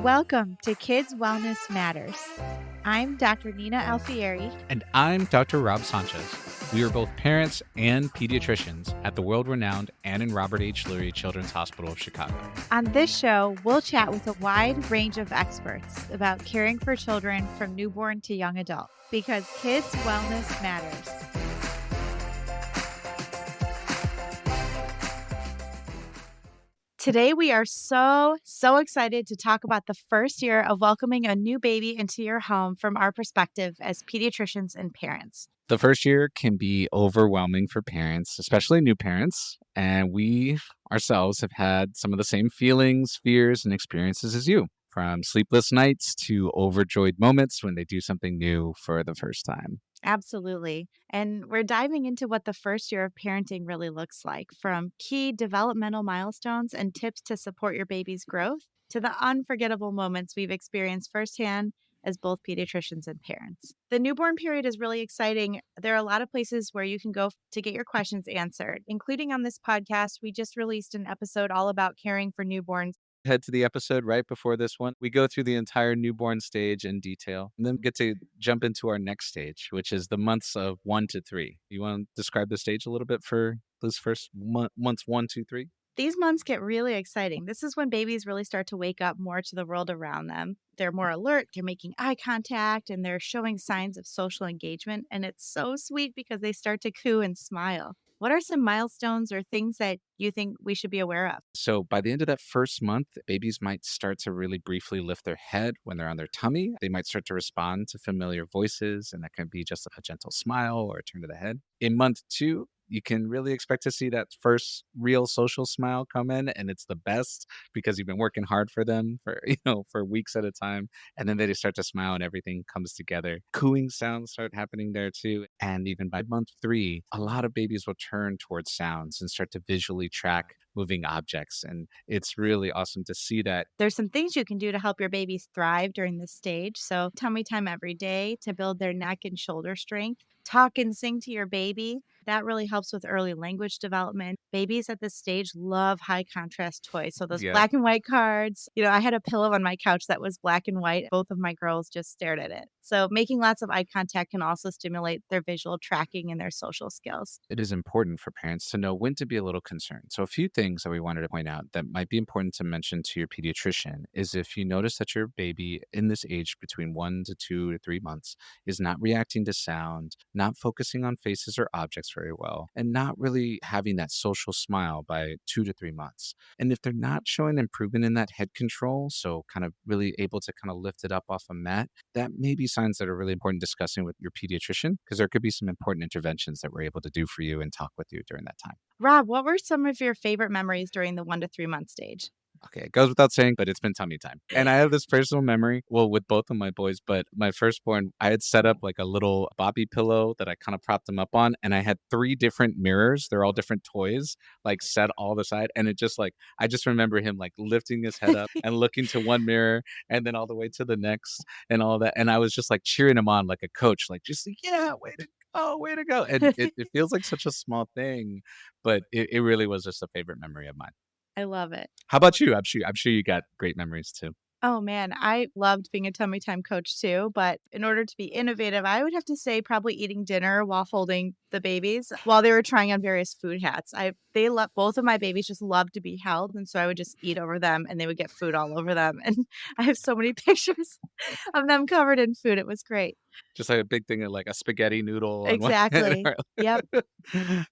Welcome to Kids Wellness Matters. I'm Dr. Nina Alfieri. And I'm Dr. Rob Sanchez. We are both parents and pediatricians at the world-renowned Ann and Robert H. Lurie Children's Hospital of Chicago. On this show, we'll chat with a wide range of experts about caring for children from newborn to young adult, because kids' wellness matters. Today, we are so excited to talk about the first year of welcoming a new baby into your home from our perspective as pediatricians and parents. The first year can be overwhelming for parents, especially new parents, and we ourselves have had some of the same feelings, fears, and experiences as you, from sleepless nights to overjoyed moments when they do something new for the first time. Absolutely. And we're diving into what the first year of parenting really looks like, from key developmental milestones and tips to support your baby's growth to the unforgettable moments we've experienced firsthand as both pediatricians and parents. The newborn period is really exciting. There are a lot of places where you can go to get your questions answered, including on this podcast. We just released an episode all about caring for newborns. Head to the episode right before this one. We go through the entire newborn stage in detail and then get to jump into our next stage, which is the months of 1 to 3. You want to describe the stage a little bit for those first months 1, 2, 3? These months get really exciting. This is when babies really start to wake up more to the world around them. They're more alert, they're making eye contact, and they're showing signs of social engagement. And it's so sweet because they start to coo and smile. What are some milestones or things that you think we should be aware of? So by the end of that first month, babies might start to really briefly lift their head when they're on their tummy. They might start to respond to familiar voices, and that can be just a gentle smile or a turn of the head. In month 2, you can really expect to see that first real social smile come in, and it's the best because you've been working hard for them for for weeks at a time, and then they just start to smile and everything comes together. Cooing sounds start happening there too, and even by month 3, a lot of babies will turn towards sounds and start to visually track moving objects, and it's really awesome to see that. There's some things you can do to help your babies thrive during this stage. So, tummy time every day to build their neck and shoulder strength. Talk and sing to your baby. That really helps with early language development. Babies at this stage love high contrast toys. So, those Yeah. black and white cards. I had a pillow on my couch that was black and white. Both of my girls just stared at it. So, making lots of eye contact can also stimulate their visual tracking and their social skills. It is important for parents to know when to be a little concerned. So, a few things that we wanted to point out that might be important to mention to your pediatrician is if you notice that your baby in this age between 1 to 2 to 3 months is not reacting to sound, not focusing on faces or objects very well, and not really having that social smile by 2 to 3 months. And if they're not showing improvement in that head control, so kind of really able to kind of lift it up off a mat, that may be signs that are really important discussing with your pediatrician because there could be some important interventions that we're able to do for you and talk with you during that time. Rob, what were some of your favorite memories during the 1 to 3 month stage? Okay, it goes without saying, but it's been tummy time. And I have this personal memory, well, with both of my boys, but my firstborn, I had set up like a little bobby pillow that I kind of propped him up on, and I had 3 different mirrors. They're all different toys, like set all the side. And it just like, I just remember him like lifting his head up and looking to one mirror and then all the way to the next and all that. And I was just like cheering him on like a coach, like, just like, yeah, way to go, way to go. And it feels like such a small thing, but it really was just a favorite memory of mine. I love it. How about you? I'm sure you got great memories too. Oh man, I loved being a tummy time coach too, but in order to be innovative, I would have to say probably eating dinner while holding the babies while they were trying on various food hats. They love both of my babies just love to be held, and so I would just eat over them and they would get food all over them. And I have so many pictures of them covered in food. It was great. Just like a big thing of like a spaghetti noodle on one hand. Exactly. Yep.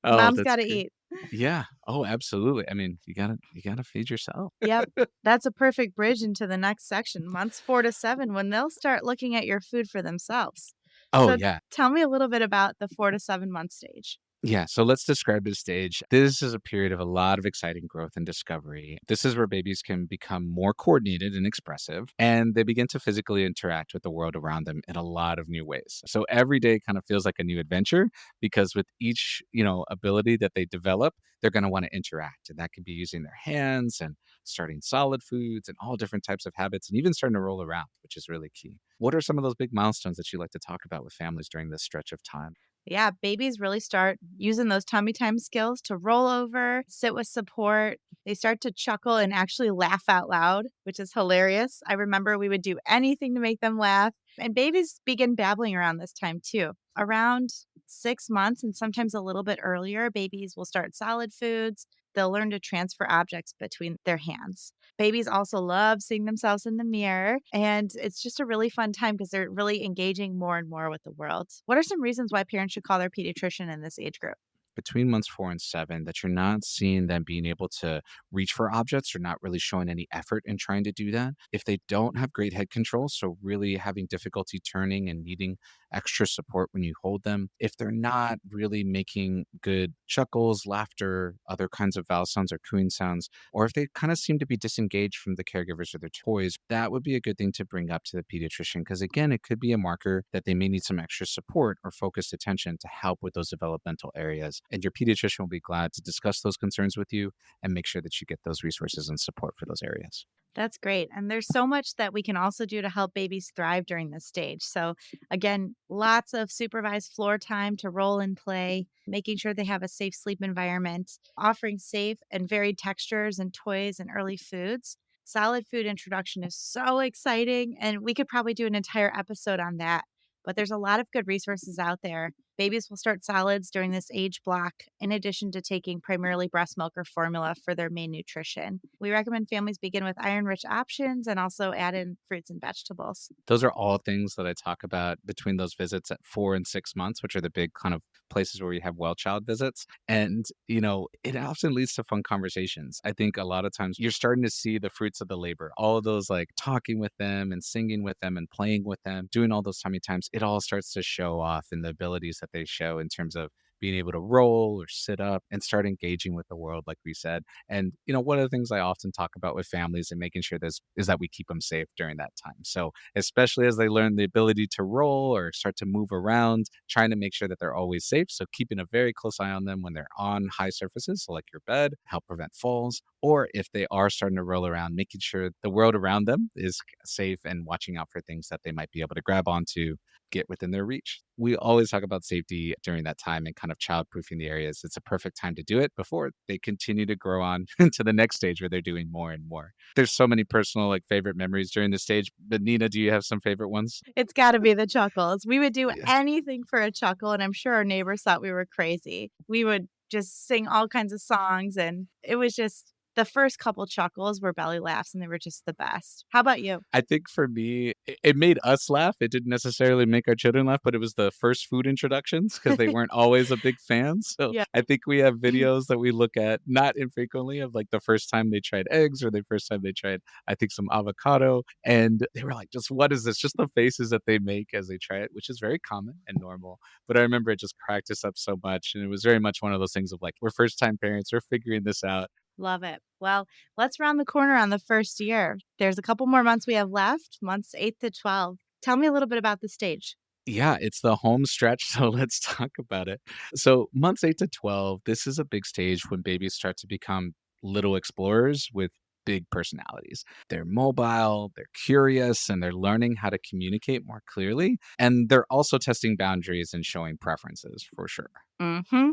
Oh, Mom's that's gotta great. eat. Yeah. Oh, absolutely. I mean, you gotta feed yourself. Yep. That's a perfect bridge into the next section, months 4 to 7, when they'll start looking at your food for themselves. Oh, So yeah. tell me a little bit about the 4 to 7 month stage. Yeah, so let's describe this stage. This is a period of a lot of exciting growth and discovery. This is where babies can become more coordinated and expressive, and they begin to physically interact with the world around them in a lot of new ways. So every day kind of feels like a new adventure because with each, ability that they develop, they're going to want to interact. And that could be using their hands and starting solid foods and all different types of habits and even starting to roll around, which is really key. What are some of those big milestones that you like to talk about with families during this stretch of time? Yeah, babies really start using those tummy time skills to roll over, sit with support. They start to chuckle and actually laugh out loud, which is hilarious. I remember we would do anything to make them laugh. And babies begin babbling around this time too. Around 6 months and sometimes a little bit earlier, babies will start solid foods. They'll learn to transfer objects between their hands. Babies also love seeing themselves in the mirror, and it's just a really fun time because they're really engaging more and more with the world. What are some reasons why parents should call their pediatrician in this age group? Between months 4 and 7, that you're not seeing them being able to reach for objects or not really showing any effort in trying to do that. If they don't have great head control, so really having difficulty turning and needing extra support when you hold them. If they're not really making good chuckles, laughter, other kinds of vowel sounds or cooing sounds, or if they kind of seem to be disengaged from the caregivers or their toys, that would be a good thing to bring up to the pediatrician because, again, it could be a marker that they may need some extra support or focused attention to help with those developmental areas. And your pediatrician will be glad to discuss those concerns with you and make sure that you get those resources and support for those areas. That's great. And there's so much that we can also do to help babies thrive during this stage. So, again, lots of supervised floor time to roll and play, making sure they have a safe sleep environment, offering safe and varied textures and toys and early foods. Solid food introduction is so exciting. And we could probably do an entire episode on that. But there's a lot of good resources out there. Babies will start solids during this age block, in addition to taking primarily breast milk or formula for their main nutrition. We recommend families begin with iron rich options and also add in fruits and vegetables. Those are all things that I talk about between those visits at 4 and 6 months, which are the big kind of places where we have well child visits. And, it often leads to fun conversations. I think a lot of times you're starting to see the fruits of the labor, all of those like talking with them and singing with them and playing with them, doing all those tummy times. It all starts to show off in the abilities that they show in terms of being able to roll or sit up and start engaging with the world, like we said. And, one of the things I often talk about with families and making sure this is that we keep them safe during that time. So, especially as they learn the ability to roll or start to move around, trying to make sure that they're always safe. So, keeping a very close eye on them when they're on high surfaces, so like your bed, help prevent falls. Or if they are starting to roll around, making sure the world around them is safe and watching out for things that they might be able to grab onto, get within their reach. We always talk about safety during that time and kind of child-proofing the areas. It's a perfect time to do it before they continue to grow on to the next stage where they're doing more and more. There's so many personal, like, favorite memories during this stage, but Nina, do you have some favorite ones? It's got to be the chuckles. We would do Yeah. anything for a chuckle, and I'm sure our neighbors thought we were crazy. We would just sing all kinds of songs, and it was just the first couple chuckles were belly laughs, and they were just the best. How about you? I think for me, it made us laugh. It didn't necessarily make our children laugh, but it was the first food introductions because they weren't always a big fan. So Yeah. I think we have videos that we look at not infrequently of like the first time they tried eggs or the first time they tried, I think, some avocado. And they were like, just what is this? Just the faces that they make as they try it, which is very common and normal. But I remember it just cracked us up so much. And it was very much one of those things of like, we're first time parents, we're figuring this out. Love it. Well, let's round the corner on the first year. There's a couple more months we have left, months 8 to 12. Tell me a little bit about the stage. Yeah, it's the home stretch, so let's talk about it. So, months 8 to 12, this is a big stage when babies start to become little explorers with big personalities. They're mobile, they're curious, and they're learning how to communicate more clearly. And they're also testing boundaries and showing preferences for sure. Mhm.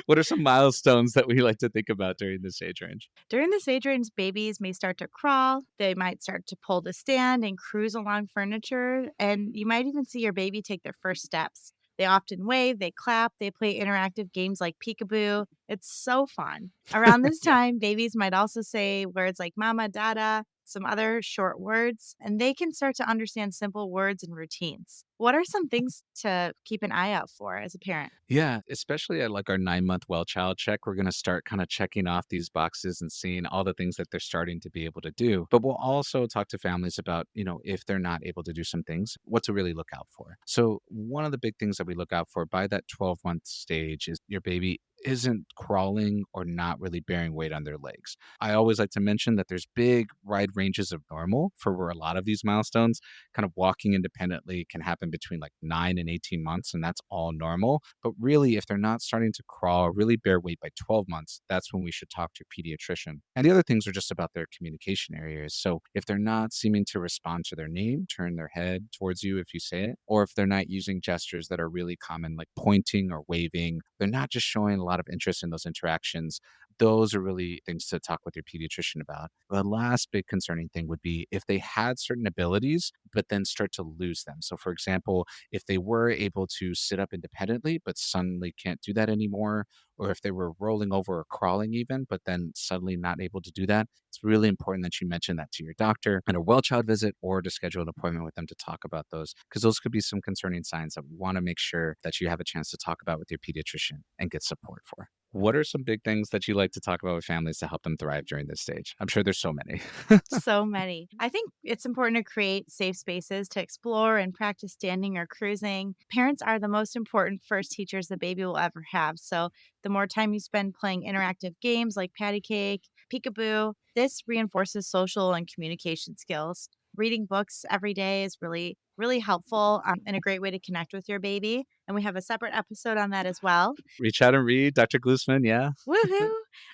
What are some milestones that we like to think about during this age range? During this age range, babies may start to crawl. They might start to pull to stand and cruise along furniture. And you might even see your baby take their first steps. They often wave, they clap, they play interactive games like peekaboo. It's so fun. Around this Yeah. time, babies might also say words like mama, dada, some other short words, and they can start to understand simple words and routines. What are some things to keep an eye out for as a parent? Yeah, especially at like our 9-month well child check, we're going to start kind of checking off these boxes and seeing all the things that they're starting to be able to do. But we'll also talk to families about, if they're not able to do some things, what to really look out for. So, one of the big things that we look out for by that 12-month stage is your baby isn't crawling or not really bearing weight on their legs. I always like to mention that there's big, wide ranges of normal for a lot of these milestones. Kind of walking independently can happen between like 9 and 18 months, and that's all normal. But really, if they're not starting to crawl or really bear weight by 12 months, that's when we should talk to a pediatrician. And the other things are just about their communication areas. So if they're not seeming to respond to their name, turn their head towards you if you say it, or if they're not using gestures that are really common, like pointing or waving, they're not just showing a lot of interest in those interactions. Those are really things to talk with your pediatrician about. The last big concerning thing would be if they had certain abilities, but then start to lose them. So, for example, if they were able to sit up independently, but suddenly can't do that anymore, or if they were rolling over or crawling even, but then suddenly not able to do that, it's really important that you mention that to your doctor at a well child visit or to schedule an appointment with them to talk about those, because those could be some concerning signs that we want to make sure that you have a chance to talk about with your pediatrician and get support for. What are some big things that you like to talk about with families to help them thrive during this stage? I'm sure there's so many. So many. I think it's important to create safe spaces to explore and practice standing or cruising. Parents are the most important first teachers the baby will ever have. So, the more time you spend playing interactive games like patty cake, peekaboo, this reinforces social and communication skills. Reading books every day is really helpful and a great way to connect with your baby. And we have a separate episode on that as well. Reach out and read, Dr. Glusman. Yeah. Woohoo!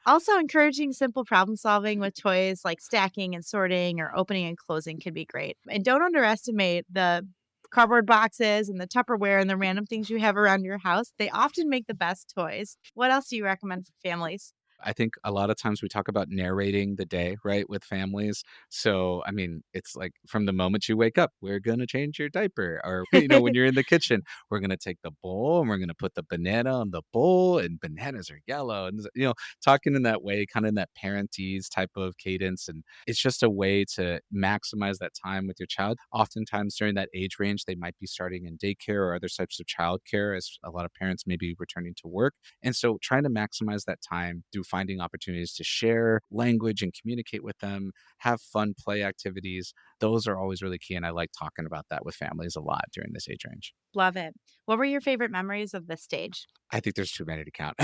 Also, encouraging simple problem solving with toys like stacking and sorting or opening and closing can be great. And don't underestimate the cardboard boxes and the Tupperware and the random things you have around your house. They often make the best toys. What else do you recommend for families? I think a lot of times we talk about narrating the day, right, with families. So, I mean, it's like from the moment you wake up, we're going to change your diaper. Or, when you're in the kitchen, we're going to take the bowl and we're going to put the banana on the bowl, and bananas are yellow. And, talking in that way, kind of in that parentese type of cadence. And it's just a way to maximize that time with your child. Oftentimes during that age range, they might be starting in daycare or other types of childcare, as a lot of parents may be returning to work. And so trying to maximize that time through finding opportunities to share language and communicate with them, have fun play activities, those are always really key. And I like talking about that with families a lot during this age range. Love it. What were your favorite memories of this stage? I think there's too many to count.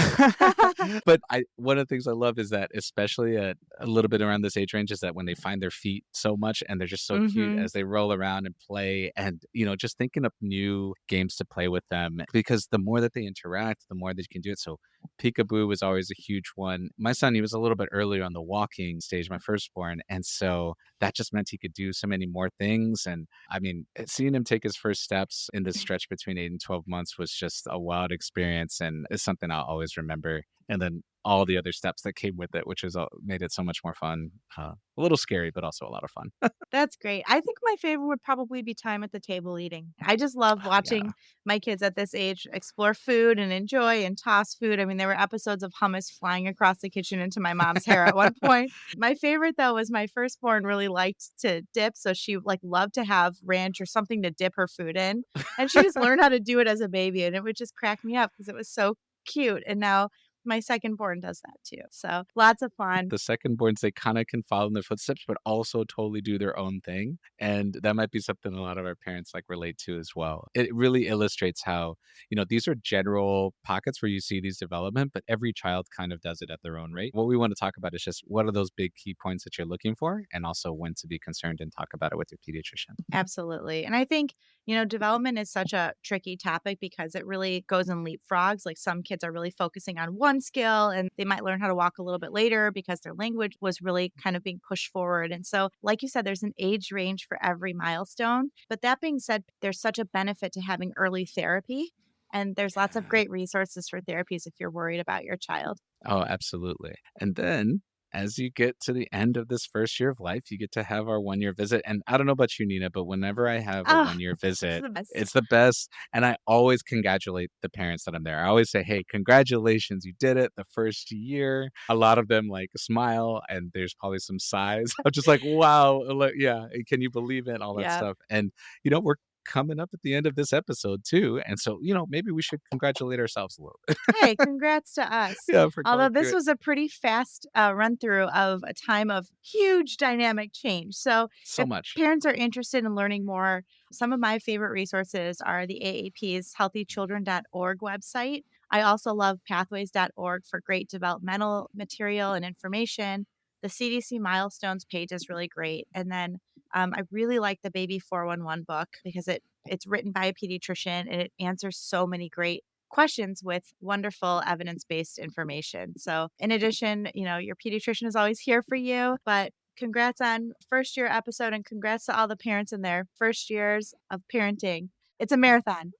But one of the things I love is that, especially at a little bit around this age range, is that when they find their feet so much and they're just so cute Hmm. as they roll around and play, and just thinking of new games to play with them, because the more that they interact, the more that you can do it. So peekaboo was always a huge one. My son, he was a little bit earlier on the walking stage, my firstborn, and so that just meant he could do so many more things. And I mean, seeing him take his first steps in this stretch between 8 and 12 months was just a wild experience, and it's something I'll always remember. And then all the other steps that came with it, which is made it so much more fun. A little scary, but also a lot of fun. That's great. I think my favorite would probably be time at the table eating. I just love watching Yeah. my kids at this age explore food and enjoy and toss food. I mean, there were episodes of hummus flying across the kitchen into my mom's hair at one point. My favorite though was my firstborn really liked to dip, so she like loved to have ranch or something to dip her food in. And she just learned how to do it as a baby and it would just crack me up because it was so cute. And now my second-born does that too. So, lots of fun. The second-borns, they kinda can follow in their footsteps, but also totally do their own thing, and that might be something a lot of our parents, like, relate to as well. It really illustrates how, these are general pockets where you see these development, but every child kind of does it at their own rate. What we wanna talk about is just what are those big key points that you're looking for, and also when to be concerned and talk about it with your pediatrician. Absolutely. And I think, development is such a tricky topic because it really goes in leapfrogs. Like some kids are really focusing on one skill and they might learn how to walk a little bit later because their language was really kind of being pushed forward. And so, like you said, there's an age range for every milestone. But that being said, there's such a benefit to having early therapy. And there's lots of Yeah. great resources for therapies if you're worried about your child. Oh, absolutely. And then as you get to the end of this first year of life, you get to have our 1 year visit. And I don't know about you, Nina, but whenever I have a Oh, 1 year it's visit, the best. it's the best. And I always congratulate the parents that I'm there. I always say, hey, congratulations, you did it the first year. A lot of them like smile, and there's probably some sighs. I'm just like, wow, yeah, can you believe it? All that Yeah. stuff. And, we're coming up at the end of this episode too. And so, maybe we should congratulate ourselves a little bit. Hey, congrats to us. Yeah, for Although going through this it. was a pretty fast run through of a time of huge dynamic change. So, So if much. parents are interested in learning more, some of my favorite resources are the AAP's healthychildren.org website. I also love pathways.org for great developmental material and information. The CDC Milestones page is really great. And then I really like the Baby 411 book because it's written by a pediatrician and it answers so many great questions with wonderful evidence-based information. So, in addition, your pediatrician is always here for you, but congrats on first year episode and congrats to all the parents in their first years of parenting. It's a marathon.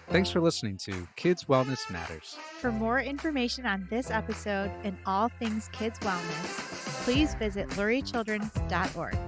Thanks for listening to Kids Wellness Matters. For more information on this episode and all things kids wellness, please visit lurieChildrens.org.